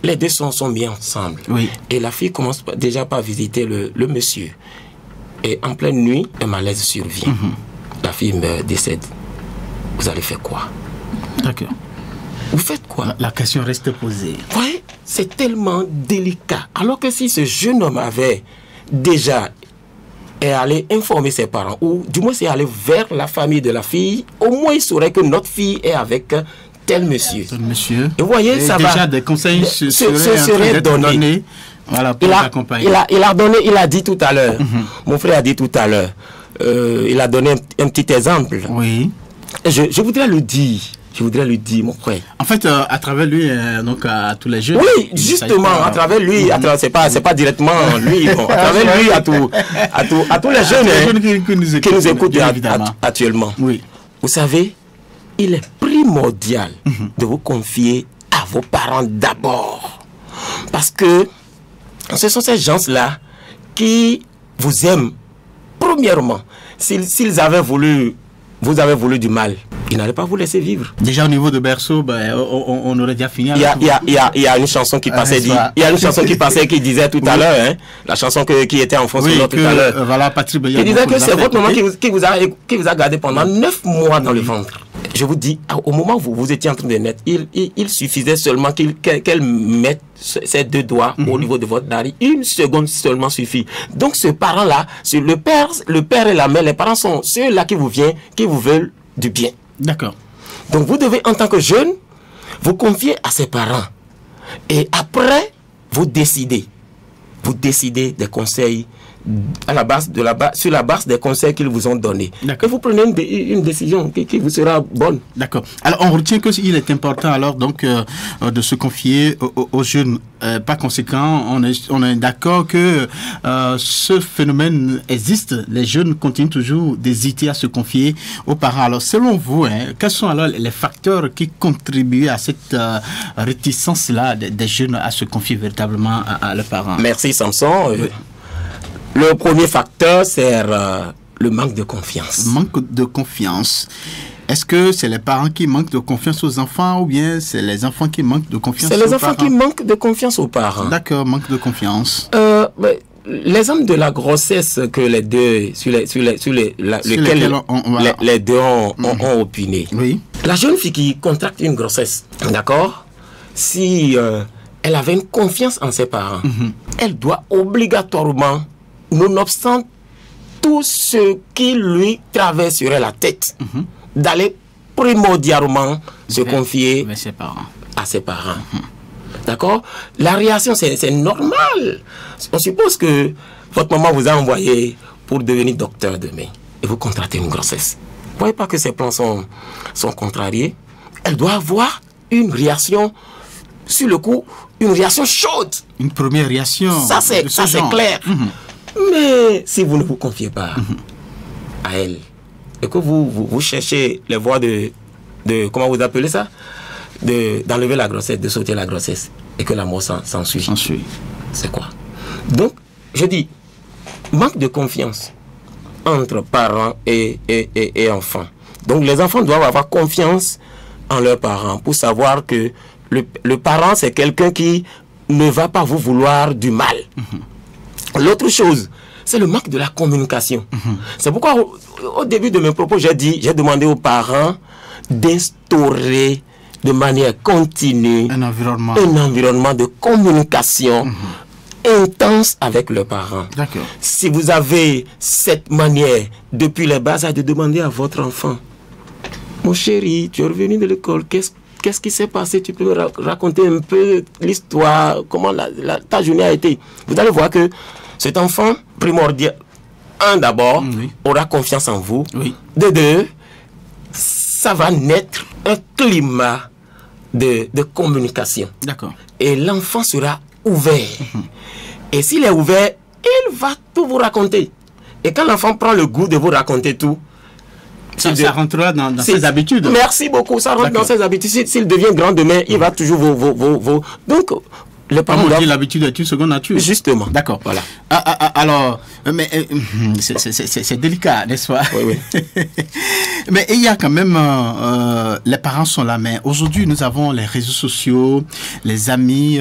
Les deux sont mis ensemble. Oui. Et la fille commence déjà par visiter le monsieur. Et en pleine nuit, un malaise survient. La fille meurt, décède. Vous allez faire quoi? D'accord. Vous faites quoi? La question reste posée. Oui, c'est tellement délicat. Alors que si ce jeune homme avait déjà allé informer ses parents, ou du moins c'est allé vers la famille de la fille, au moins il saurait que notre fille est avec tel monsieur. Et vous voyez, et ça déjà va. Des conseils seraient donnés. Voilà, pour l'accompagner. Il a dit tout à l'heure, mon frère a dit tout à l'heure, il a donné un petit exemple. Oui. Et je voudrais le dire. Je voudrais lui dire, mon frère. En fait, à travers lui, donc à tous les jeunes. Oui, justement, à travers lui, c'est pas directement lui, bon, à travers lui, à tous les jeunes qui nous écoutent actuellement. Oui. Vous savez, il est primordial de vous confier à vos parents d'abord. Parce que ce sont ces gens-là qui vous aiment. Premièrement, s'ils avaient voulu, vous avez voulu du mal, ils n'allaient pas vous laisser vivre. Déjà au niveau de berceau, on aurait déjà fini. Il y a une chanson qui passait, qui disait tout à l'heure, hein, la chanson qui était en fond sur tout à l'heure. Voilà, Patrick Béliard. Il disait que c'est votre maman qui vous a gardé pendant 9 mois dans le ventre. Je vous dis, au moment où vous étiez en train de naître, il suffisait seulement qu'elle mette ses deux doigts au niveau de votre narine. 1 seconde seulement suffit. Donc ce parent-là, le père et la mère, les parents sont ceux-là qui vous veulent du bien. D'accord. Donc vous devez, en tant que jeune, vous confier à ses parents. Et après, vous décidez. Vous décidez des conseils sur la base des conseils qu'ils vous ont donnés. Et vous prenez une décision qui vous sera bonne. D'accord. Alors on retient qu'il est important alors donc de se confier aux jeunes. Par conséquent, on est d'accord que ce phénomène existe. Les jeunes continuent toujours d'hésiter à se confier aux parents. Alors selon vous, quels sont alors les facteurs qui contribuent à cette réticence-là des jeunes à se confier véritablement à leurs parents? Merci Samson. Le premier facteur, c'est le manque de confiance. Manque de confiance. Est-ce que c'est les parents qui manquent de confiance aux enfants ou bien c'est les enfants qui manquent de confiance aux parents? C'est les enfants qui manquent de confiance aux parents. D'accord, manque de confiance. L'exemple de la grossesse que les deux, sur lesquels les deux ont opiné. Oui. La jeune fille qui contracte une grossesse, d'accord, si elle avait une confiance en ses parents, elle doit obligatoirement, nonobstant tout ce qui lui traverserait la tête, d'aller primordialement se confier à ses parents. D'accord? La réaction, c'est normal. On suppose que votre maman vous a envoyé pour devenir docteur demain et vous contractez une grossesse. Vous ne voyez pas que ses plans sont contrariés? Elle doit avoir une réaction sur le coup, une réaction chaude. Une première réaction. Ça, c'est clair. Mais si vous ne vous confiez pas à elle et que vous cherchez les voies de comment vous appelez ça, d'enlever la grossesse, de sauter la grossesse et que la mort s'ensuit. C'est quoi? Donc, je dis, manque de confiance entre parents et enfants. Donc les enfants doivent avoir confiance en leurs parents pour savoir que le parent, c'est quelqu'un qui ne va pas vous vouloir du mal. L'autre chose, c'est le manque de la communication. C'est pourquoi au début de mes propos, j'ai demandé aux parents d'instaurer de manière continue un environnement de communication intense avec leurs parents. Si vous avez cette manière depuis les bas âges de demander à votre enfant, mon chéri, tu es revenu de l'école, qu'est-ce qui s'est passé? Tu peux me raconter un peu l'histoire, comment ta journée a été? Vous allez voir que cet enfant primordial, d'abord, aura confiance en vous. De deux, ça va naître un climat de communication. Et l'enfant sera ouvert. Et s'il est ouvert, il va tout vous raconter. Et quand l'enfant prend le goût de vous raconter tout, ça rentrera dans ses habitudes. Merci beaucoup, ça rentre dans ses habitudes. S'il devient grand demain, il va toujours vos... Donc, les parents ont dit l'habitude est une seconde nature. Justement. D'accord. Voilà. Alors, mais c'est délicat, n'est-ce pas? Oui. Mais il y a quand même, les parents sont là, mais aujourd'hui nous avons les réseaux sociaux, les amis,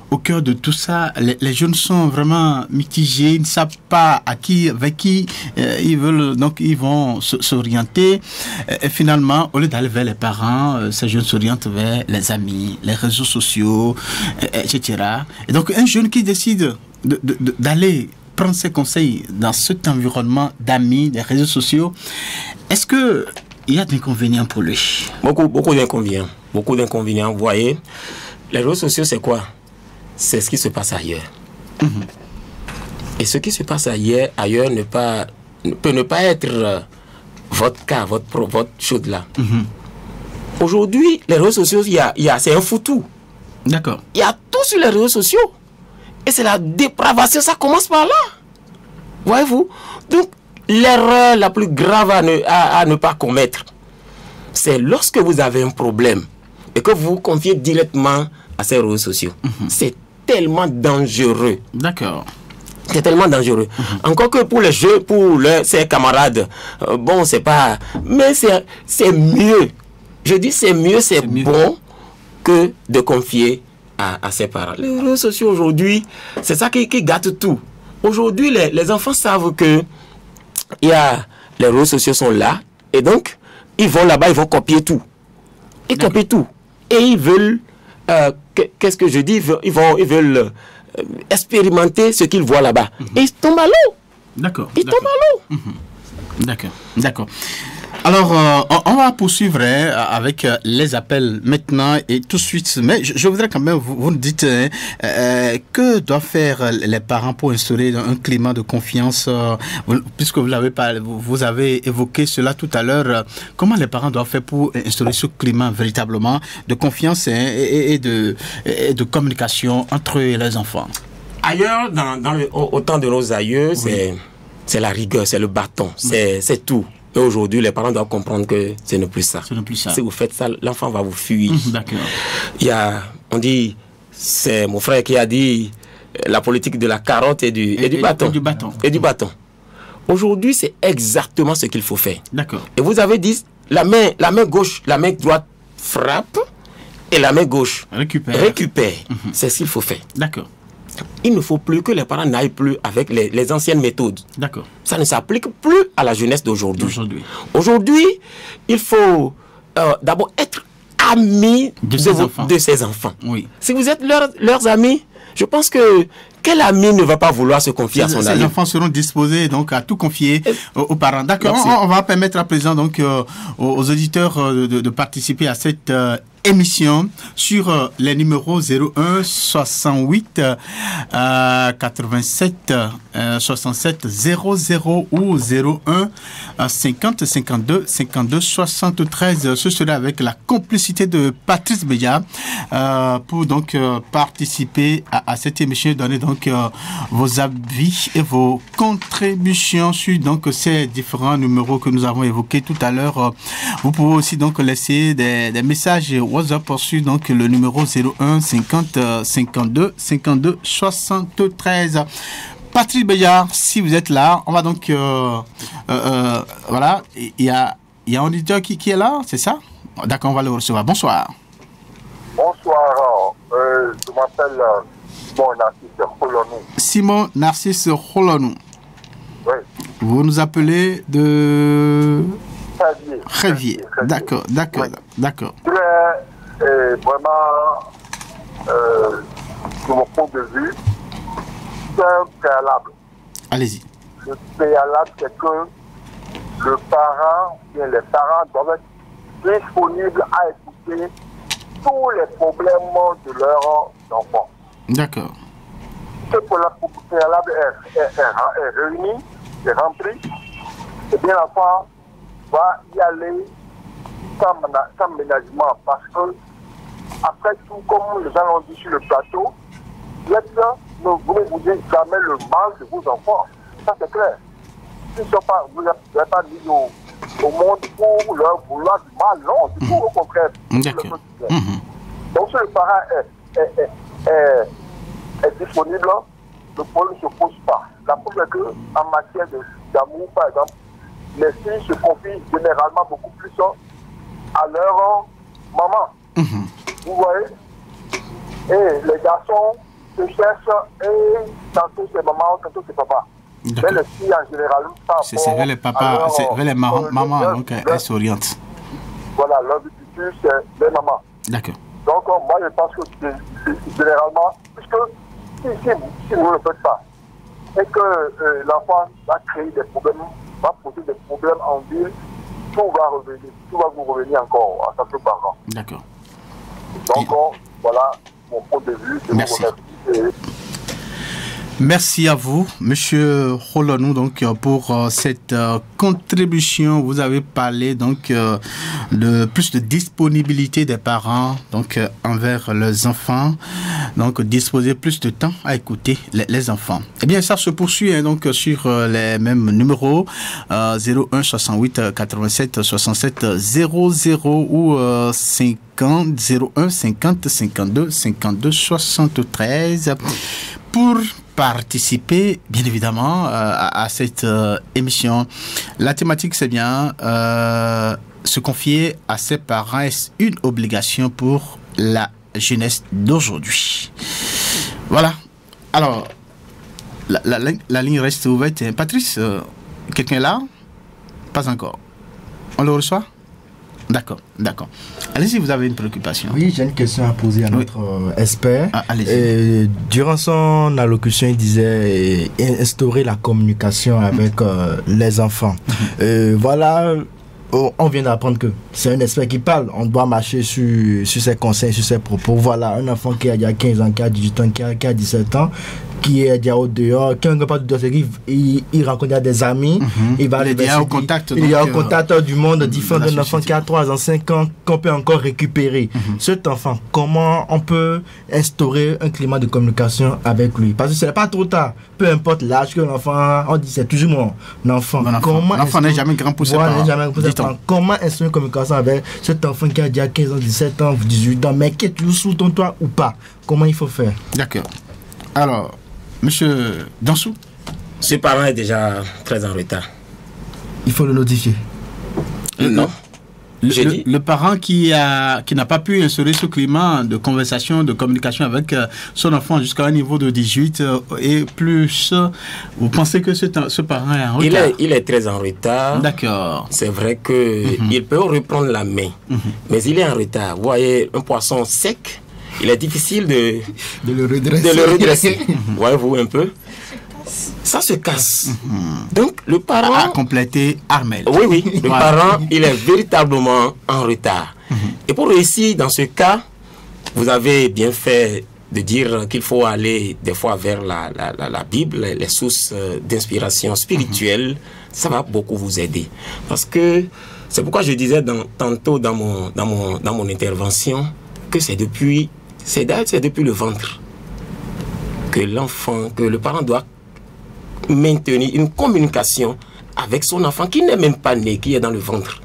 au cœur de tout ça, les jeunes sont vraiment mitigés, ils ne savent pas avec qui ils veulent, donc ils vont s'orienter. Et finalement, au lieu d'aller vers les parents, ces jeunes s'orientent vers les amis, les réseaux sociaux, etc. Et donc un jeune qui décide d'aller prendre ses conseils dans cet environnement d'amis, des réseaux sociaux, est-ce qu'il y a d'inconvénients pour lui? Beaucoup d'inconvénients. Beaucoup d'inconvénients. Vous voyez, les réseaux sociaux, c'est quoi? C'est ce qui se passe ailleurs. Et ce qui se passe ailleurs peut ne pas être votre cas, votre chose là. Aujourd'hui, les réseaux sociaux, c'est un foutu. D'accord. Il y a tout sur les réseaux sociaux. Et c'est la dépravation, ça commence par là. Voyez-vous? Donc, l'erreur la plus grave à ne pas commettre, c'est lorsque vous avez un problème et que vous vous confiez directement à ces réseaux sociaux. C'est tellement dangereux. D'accord. C'est tellement dangereux. Encore que pour les jeux, ses camarades, bon, c'est pas... Mais c'est mieux. Je dis c'est mieux, c'est bon que de confier à ses parents. Les réseaux sociaux aujourd'hui, c'est ça qui gâte tout. Aujourd'hui, les enfants savent que les réseaux sociaux sont là, et donc, ils vont là-bas, ils vont copier tout. Ils copient tout. Et ils veulent, qu'est-ce que je dis? Ils veulent expérimenter ce qu'ils voient là-bas. Et ils tombent à l'eau. D'accord. Ils tombent à l'eau. D'accord. Alors, on va poursuivre avec les appels maintenant et tout de suite. Mais je voudrais quand même, vous nous dites, que doivent faire les parents pour instaurer un climat de confiance, puisque vous avez évoqué cela tout à l'heure. Comment les parents doivent faire pour instaurer ce climat véritablement de confiance et de communication entre les enfants? Ailleurs, au temps de nos aïeux, c'est la rigueur, c'est le bâton, c'est tout. Et aujourd'hui, les parents doivent comprendre que ce n'est plus ça. Si vous faites ça, l'enfant va vous fuir. D'accord. C'est mon frère qui a dit la politique de la carotte et du bâton. Aujourd'hui, c'est exactement ce qu'il faut faire. D'accord. Et vous avez dit, la main gauche, la main droite frappe et la main gauche récupère. C'est ce qu'il faut faire. D'accord. Il ne faut plus que les parents n'aillent plus avec les anciennes méthodes. D'accord. Ça ne s'applique plus à la jeunesse d'aujourd'hui. Aujourd'hui, il faut d'abord être ami de ses enfants. Oui. Si vous êtes leurs amis, je pense que quel ami ne va pas vouloir se confier à son ami? Les enfants seront disposés donc à tout confier aux parents. D'accord. On va permettre à présent donc aux auditeurs de participer à cette émission sur les numéros 01 68 87 67 00 ou 01 50 52 52 73. Ce sera avec la complicité de Patrice Beya pour donc participer à cette émission, donner donc vos avis et vos contributions sur donc ces différents numéros que nous avons évoqués tout à l'heure. Vous pouvez aussi donc laisser des messages WhatsApp sur donc le numéro 01 50 52 52 73. Patrick Beya, si vous êtes là, on va donc voilà, il y y a un auditeur qui est là, c'est ça? D'accord, on va le recevoir. Bonsoir. Bonsoir, je m'appelle Simon Narcisse Holonou. Simon Narcisse Holonou. Oui. Vous nous appelez de... Révier. D'accord. Je voulais vraiment, de mon point de vue, c'est un préalable. Allez-y. Le préalable, c'est que les parents doivent être disponibles à écouter tous les problèmes de leurs enfants. D'accord. Ce préalable est réuni, est rempli, et bien l'enfant va y aller sans ménagement, parce que après tout, comme les gens l'ont dit sur le plateau, vous ne vous dites jamais le mal de vos enfants. Ça c'est clair. Vous n'avez pas mis au monde pour leur vouloir du mal, non, du tout au contraire. D'accord. Donc si le parent est disponible, le problème ne se pose pas. La preuve est qu'en matière d'amour, par exemple, les filles se confient généralement beaucoup plus à leur maman. Vous voyez? Et les garçons se cherchent et tantôt c'est maman, tantôt c'est papa. Mais les filles en général, c'est vers les papas, c'est vers les mamans, donc elles s'orientent. Voilà, leur futur c'est les mamans. D'accord. Donc moi je pense que généralement, puisque si vous ne le faites pas, et que l'enfant va créer des problèmes, va poser des problèmes en ville, tout va vous revenir encore en tant que parent. D'accord. Donc voilà mon point de vue. Merci. Merci à vous, Monsieur Holonou, donc pour cette contribution. Vous avez parlé donc de plus de disponibilité des parents donc envers leurs enfants, donc disposer plus de temps à écouter les enfants. Eh bien, ça se poursuit hein, donc sur les mêmes numéros 01 68 87 67 00 ou 01 50 52 52 73 pour participer bien évidemment à cette émission. La thématique c'est bien se confier à ses parents, est une obligation pour la jeunesse d'aujourd'hui. Voilà. Alors la ligne reste ouverte. Patrice, quelqu'un est là? Pas encore. On le reçoit? D'accord. Allez-y, vous avez une préoccupation. Oui, j'ai une question à poser à notre expert. Allez-y. Durant son allocution, il disait instaurer la communication avec les enfants. Voilà, on vient d'apprendre que c'est un expert qui parle. On doit marcher sur ses conseils, sur ses propos. Voilà, un enfant qui a déjà 15 ans, qui a 18 ans, qui a 17 ans, qui est déjà au dehors, qui n'a pas de dehors, il rencontre des amis, il va aller au contact. Il y a au contact du monde différent d'un enfant qui a 3 ans, 5 ans, qu'on peut encore récupérer. Cet enfant, comment on peut instaurer un climat de communication avec lui? Parce que ce n'est pas trop tard. Peu importe l'âge que l'enfant, on dit c'est toujours mon enfant. L'enfant n'est jamais grand pour ses parents. Comment instaurer une communication avec cet enfant qui a déjà 15 ans, 17 ans, 18 ans, mais qui est toujours sous ton toit ou pas? Comment il faut faire? D'accord. Alors, Monsieur Dansou, ce parent est très en retard. Il faut le notifier. Non. Le parent qui n'a pas pu instaurer ce climat de conversation, de communication avec son enfant jusqu'à un niveau de 18 et plus, vous pensez que ce parent est en retard? Il est très en retard. D'accord. C'est vrai qu'il peut reprendre la main, mais il est en retard. Vous voyez, un poisson sec, il est difficile de le redresser. Voyez-vous un peu? Ça se casse. Donc, le parent... A complété Armel. Oui. Le parent, il est véritablement en retard. Et pour réussir dans ce cas, vous avez bien fait de dire qu'il faut aller des fois vers la Bible, les sources d'inspiration spirituelle. Ça va beaucoup vous aider. Parce que c'est pourquoi je disais tantôt dans mon intervention que c'est depuis le ventre que le parent doit maintenir une communication avec son enfant qui n'est même pas né, qui est dans le ventre.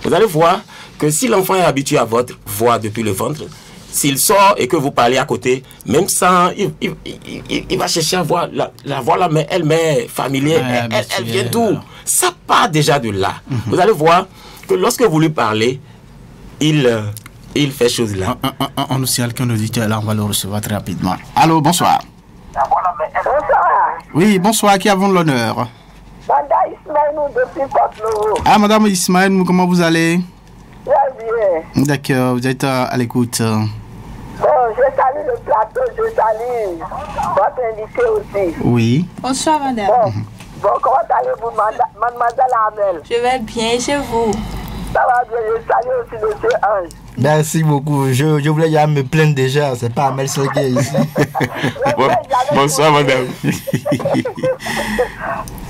Vous allez voir que si l'enfant est habitué à votre voix depuis le ventre, s'il sort et que vous parlez à côté, même sans, il va chercher à voir la voix là, mais elle m'est familière, elle vient d'où? Ça part déjà de là. Vous allez voir que lorsque vous lui parlez, il fait chose là. On nous signale qu'un auditeur là, on va le recevoir très rapidement. Allô, bonsoir. Bonsoir. Oui, bonsoir, qui avons l'honneur? Madame Ismaël depuis Porte-Nouveau. Ah, Madame Ismaël, comment vous allez? Très bien. D'accord, vous êtes à l'écoute. Bon, je salue le plateau, je salue votre invité aussi. Oui. Bonsoir, madame. Bon, comment allez-vous, mademoiselle Amel? Je vais bien, et chez vous? Ça va bien, je salue aussi monsieur Ange. Merci beaucoup. Je voulais déjà me plaindre déjà. C'est pas Amel seul qui est ici. Bonsoir, madame.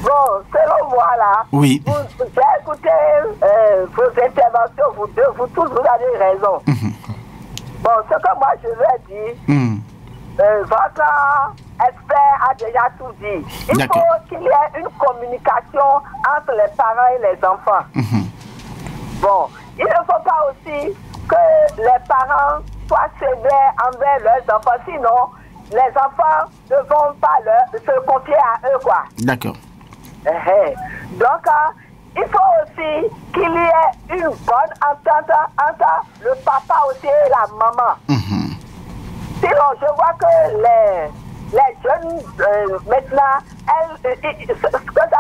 Bon, selon moi là, oui. J'ai écouté vos interventions, vous deux, vous tous, vous avez raison. Bon, ce que moi je vais dire, votre expert a déjà tout dit. Il faut qu'il y ait une communication entre les parents et les enfants. Bon, il ne faut pas aussi que les parents soient sévères envers leurs enfants, sinon les enfants ne vont pas se confier à eux, quoi. D'accord. Donc, il faut aussi qu'il y ait une bonne entente entre le papa aussi et la maman. Sinon, je vois que les jeunes, maintenant, que ça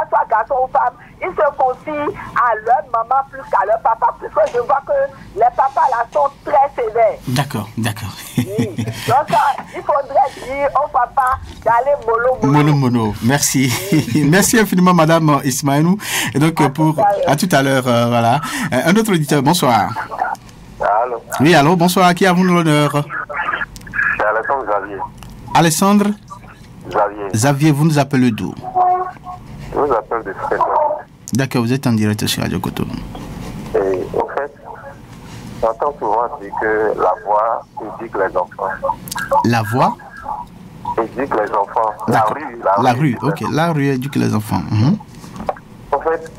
soit garçon ou femme, ils se confient à leur maman plus qu'à leur papa, puisque je vois que les papas là sont très sévères. D'accord. Oui. Donc, il faudrait dire au papa d'aller mono. Merci. Merci infiniment, Madame Ismaëlou. Et donc, à tout à l'heure, voilà. Un autre auditeur, bonsoir. Allô. Oui, allô, bonsoir. Qui a-vous l'honneur? C'est Alexandre Xavier. Alexandre Xavier. Xavier, vous nous appelez d'où? Je vous appelle de Frédéric. D'accord, vous êtes en direct sur Radio Cotonou. Et en fait, j'entends souvent dire que la voix éduque les enfants. La voix éduque les enfants. La rue, ok. La rue éduque les enfants. En fait,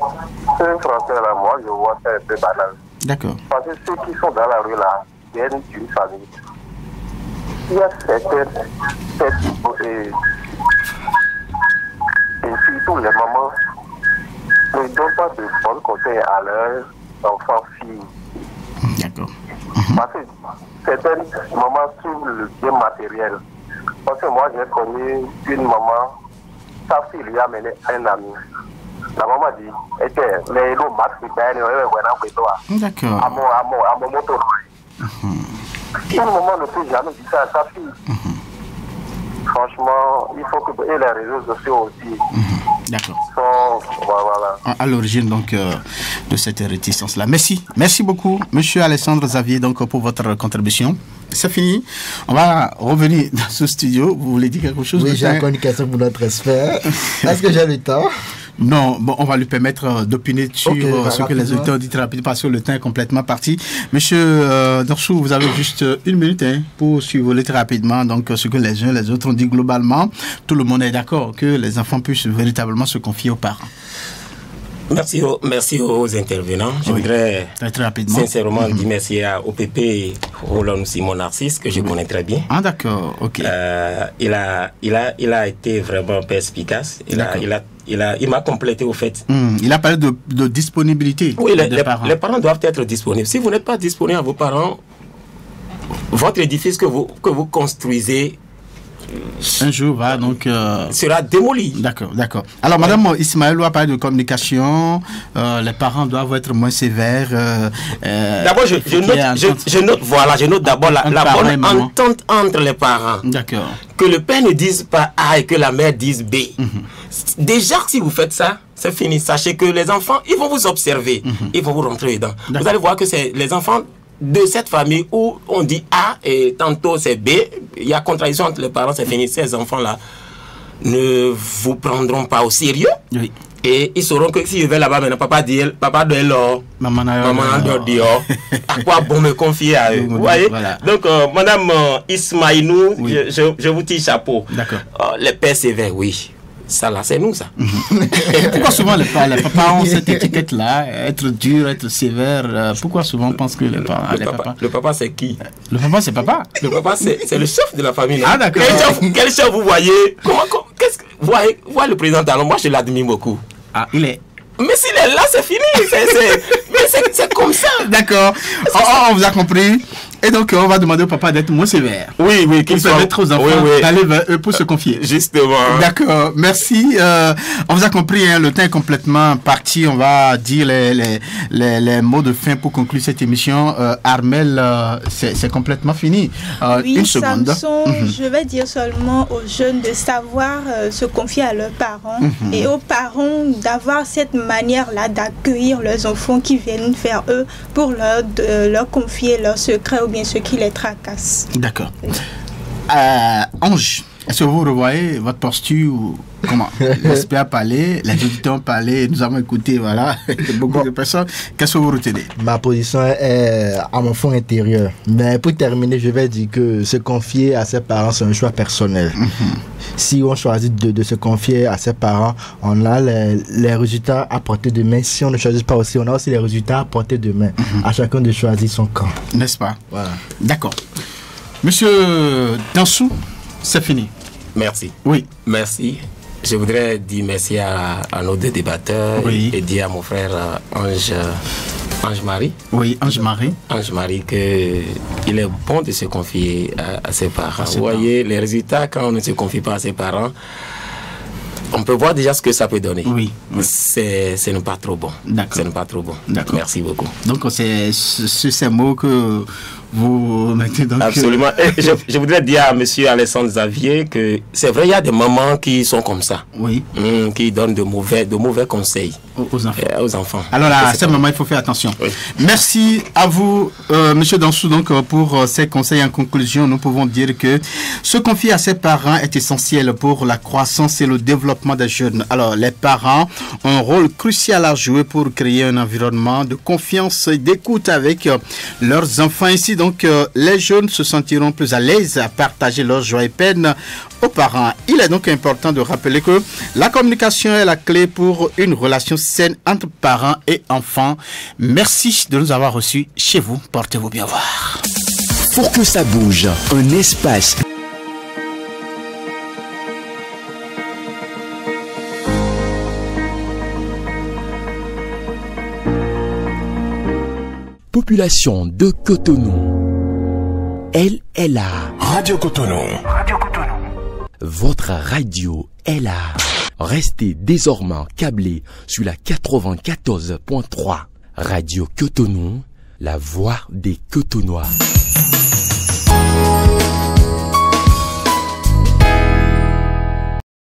ce français-là, moi, je vois ça un peu banal. D'accord. Parce que ceux qui sont dans la rue là viennent d'une famille. Il y a certaines et surtout les mamans ne donnent pas de bons conseils à leurs enfants filles. D'accord. Parce que certaines mamans suivent le bien matériel. Parce que moi j'ai connu une maman, sa fille lui a amené un ami. La maman dit, mais nous d'accord. À mon moto. Une maman ne peut jamais dire ça à sa fille. Franchement, il faut que et les réseaux sociaux aussi. D'accord. Voilà. À l'origine donc de cette réticence-là. Merci beaucoup, Monsieur Alexandre Xavier, donc pour votre contribution. C'est fini. On va revenir dans ce studio. Vous voulez dire quelque chose? Oui, j'ai encore une question pour notre expert. Est-ce que j'ai le temps? Non, bon, on va lui permettre d'opiner sur ce que les auditeurs disent rapidement parce que le temps est complètement parti. Monsieur Dorsou, vous avez juste une minute pour survoler très rapidement donc ce que les uns et les autres ont dit globalement. Tout le monde est d'accord que les enfants puissent véritablement se confier aux parents. Merci aux intervenants. Je voudrais très rapidement sincèrement dire merci à OPP Roland Simon Narcisse, que je connais très bien. Ah d'accord, ok. Il a été vraiment perspicace. Il m'a complété au fait. Il a parlé de disponibilité. Oui, les parents doivent être disponibles. Si vous n'êtes pas disponible à vos parents, votre édifice que vous construisez un jour va donc sera démoli. D'accord. Alors Madame Ismaëlou a parlé de communication. Les parents doivent être moins sévères. D'abord, je note d'abord la bonne entente entre les parents. D'accord. Que le père ne dise pas A et que la mère dise B. Déjà, si vous faites ça, c'est fini. Sachez que les enfants, ils vont vous observer, ils vont vous rentrer dedans. Vous allez voir que c'est les enfants de cette famille où on dit A et tantôt c'est B, il y a contradiction entre les parents, c'est fini. Ces enfants-là ne vous prendront pas au sérieux. Oui. Et ils sauront que si je vais là-bas maintenant, papa doit l'or, maman doit dire, à quoi bon me confier à eux. Vous voyez? Voilà. Donc, Madame Ismaïlou, oui. je vous tire chapeau. D'accord. Les pères sévères, oui. Ça là, c'est nous ça. Pourquoi souvent les papas ont cette étiquette-là, être dur, être sévère? Pourquoi souvent on pense que les papas... Le papa c'est qui? Le papa c'est papa. Le papa c'est le chef de la famille. Non? Ah d'accord. Quel chef vous voyez? Qu'est-ce que voyez le président Talon? Moi je l'admire beaucoup. Ah il est. Mais s'il est là, c'est fini. C'est comme ça. D'accord. On vous a compris. Et donc, on va demander au papa d'être moins sévère. Oui, qu'il soit permettre aux enfants d'aller vers eux pour se confier. Justement. D'accord, merci. On vous a compris, hein, le temps est complètement parti. On va dire les mots de fin pour conclure cette émission. Armel, c'est complètement fini. Oui, une seconde. Samson, je vais dire seulement aux jeunes de savoir se confier à leurs parents et aux parents d'avoir cette manière-là d'accueillir leurs enfants qui viennent vers eux pour leur confier leurs secrets ou bien ce qui les tracasse. D'accord. Ange, est-ce que vous revoyez votre posture ou comment? L'esprit a parlé, les auditeurs ont parlé, nous avons écouté, voilà, beaucoup de personnes. Qu'est-ce que vous retenez? Ma position est à mon fond intérieur. Mais pour terminer, je vais dire que se confier à ses parents, c'est un choix personnel. Si on choisit de se confier à ses parents, on a les résultats à portée de main. Si on ne choisit pas aussi, on a aussi les résultats à portée de main. À chacun de choisir son camp. N'est-ce pas? Voilà. D'accord. Monsieur Dansou, c'est fini. Merci. Oui. Merci. Je voudrais dire merci à nos deux débatteurs et dire à mon frère Ange-Marie. Oui, Ange-Marie. Ange-Marie qu'il est bon de se confier à ses parents. Vous voyez, les résultats, quand on ne se confie pas à ses parents, on peut voir déjà ce que ça peut donner. Oui. Ce n'est pas trop bon. D'accord. Ce n'est pas trop bon. D'accord. Merci beaucoup. Donc, c'est ces mots que vous mettez dans Absolument. Je voudrais dire à monsieur Alessandre Xavier que c'est vrai, il y a des mamans qui sont comme ça. Oui. Qui donnent de mauvais conseils aux enfants. Alors là, à ce moment, il faut faire attention. Oui. Merci à vous, monsieur Dansou, donc, pour ces conseils. En conclusion, nous pouvons dire que se confier à ses parents est essentiel pour la croissance et le développement des jeunes. Alors, les parents ont un rôle crucial à jouer pour créer un environnement de confiance et d'écoute avec leurs enfants. Ici, donc, les jeunes se sentiront plus à l'aise à partager leurs joies et peines aux parents. Il est donc important de rappeler que la communication est la clé pour une relation saine entre parents et enfants. Merci de nous avoir reçus chez vous. Portez-vous bien voir. Pour que ça bouge, un espace. Population de Cotonou. Elle est là. Radio Cotonou. Radio Cotonou. Votre radio est là. Restez désormais câblés sur la 94.3. Radio Cotonou, la voix des Cotonois.